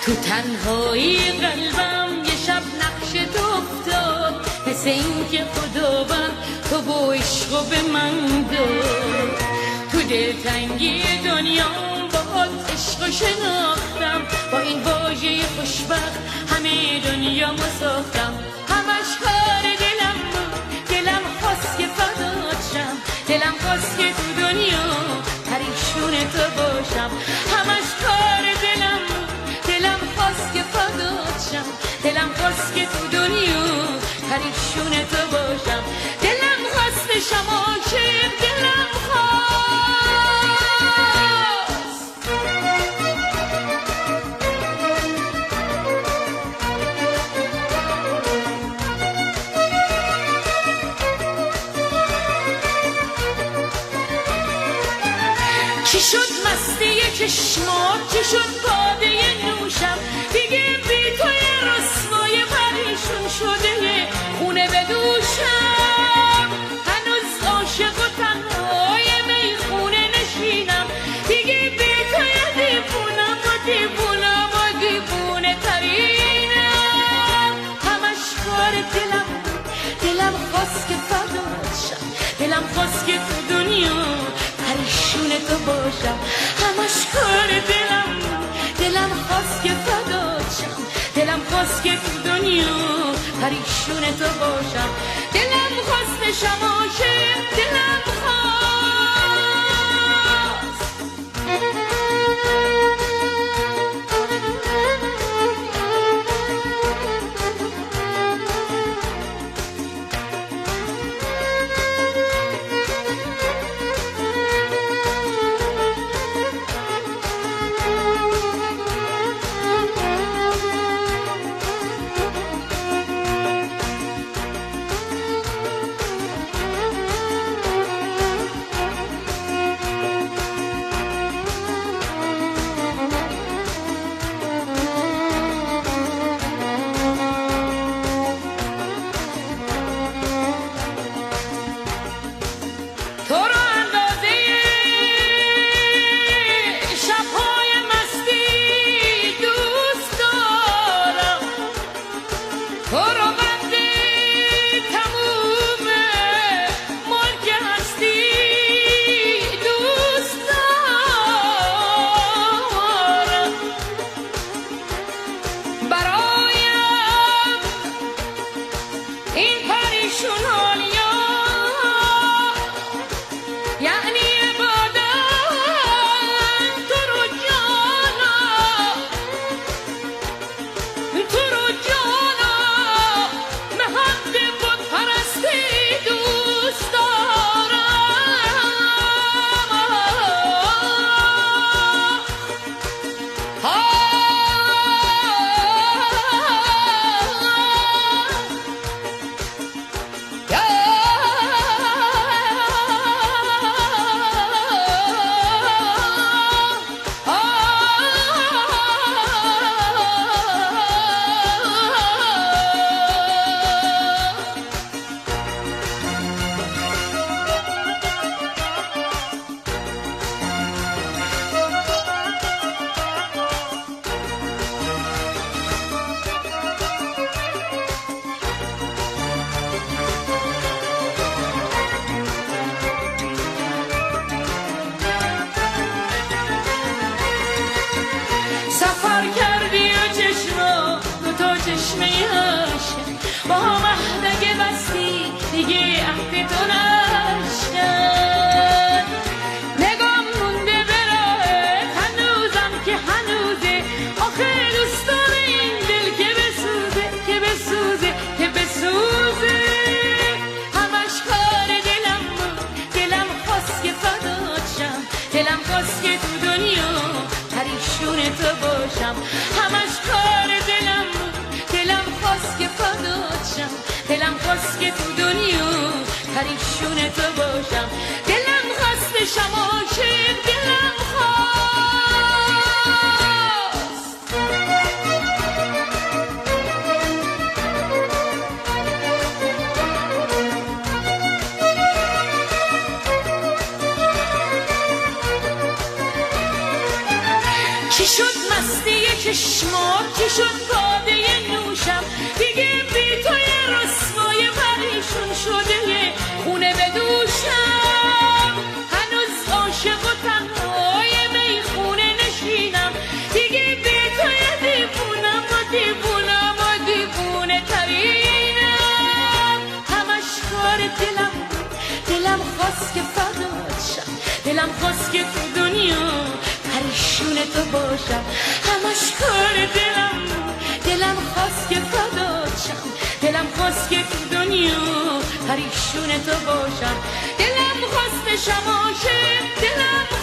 تو تنهایی قلبم یه شب نقش تو افتاد، مثل این که خداوند تو با عشق به من داد. تو دلتنگی دنیام با عشق شناختم، با این واژه خوشبخت همه دنیا ساختم. همش کار دلم بود، دلم خواست که فدات شم، دلم خواست که تو دنیا پریشون تو باشم. همش کار دلم بود، دلم خواست که فدات شم، دلم خواست که تو دنیا پریشون تو باشم. دلم خواست شم عاشق، دلم خواست. چی شد مستی چشمات، چی شد باده نوشم، دیگه بی توی رسوای پریشون شده خونه به دوشم. هنوز عاشق و تنهای میخونه نشینم، دیگه بی توی دیوونم و دیوونم و دیوونه ترینم. همش کار دلم، دلم خواست که فدات شم، دلم خواست که تو دنیا پریشون تو باشم. همش کار دلم، دلم خواست که فدات شم، دلم خواست که تو دنیا پریشون تو باشم. دلم خواست شم عاشق، دلم خواست. با مهدگه بستی دیگه عهد تو نشد. نگام مونده به راهت هنوزم که هنوزه، آخه دوست داره این دل که بسوزه، که بسوزه، که بسوزه. همش کار دلم بود، دلم خواست که فدات شم، دلم خواست که تو دنیا پریشون تو باشم. همش کار دلم بود، دلم خواست که فدات شم، دلم خواست که تو دنیا پریشون تو باشم. دلم خواست شم عاشق، دلم خواست. چی شد مستی چشمات چی شد باده نوشم دیگه بی توی رسوای پریشون شده خونه بدوشم هنوز عاشق و تنهای میخونه نشینم دیگه بی توی دیوونم و دیوونم و دیوونه ترینم همش کار دلم خواست که فدات شم دلم خواست که تو دنیا پریشون تو باشم همش کار دلم خواست که فدات شم دلم خواست که تو دنیا پریشون تو باشم دلم خواست بشم عاشق دلم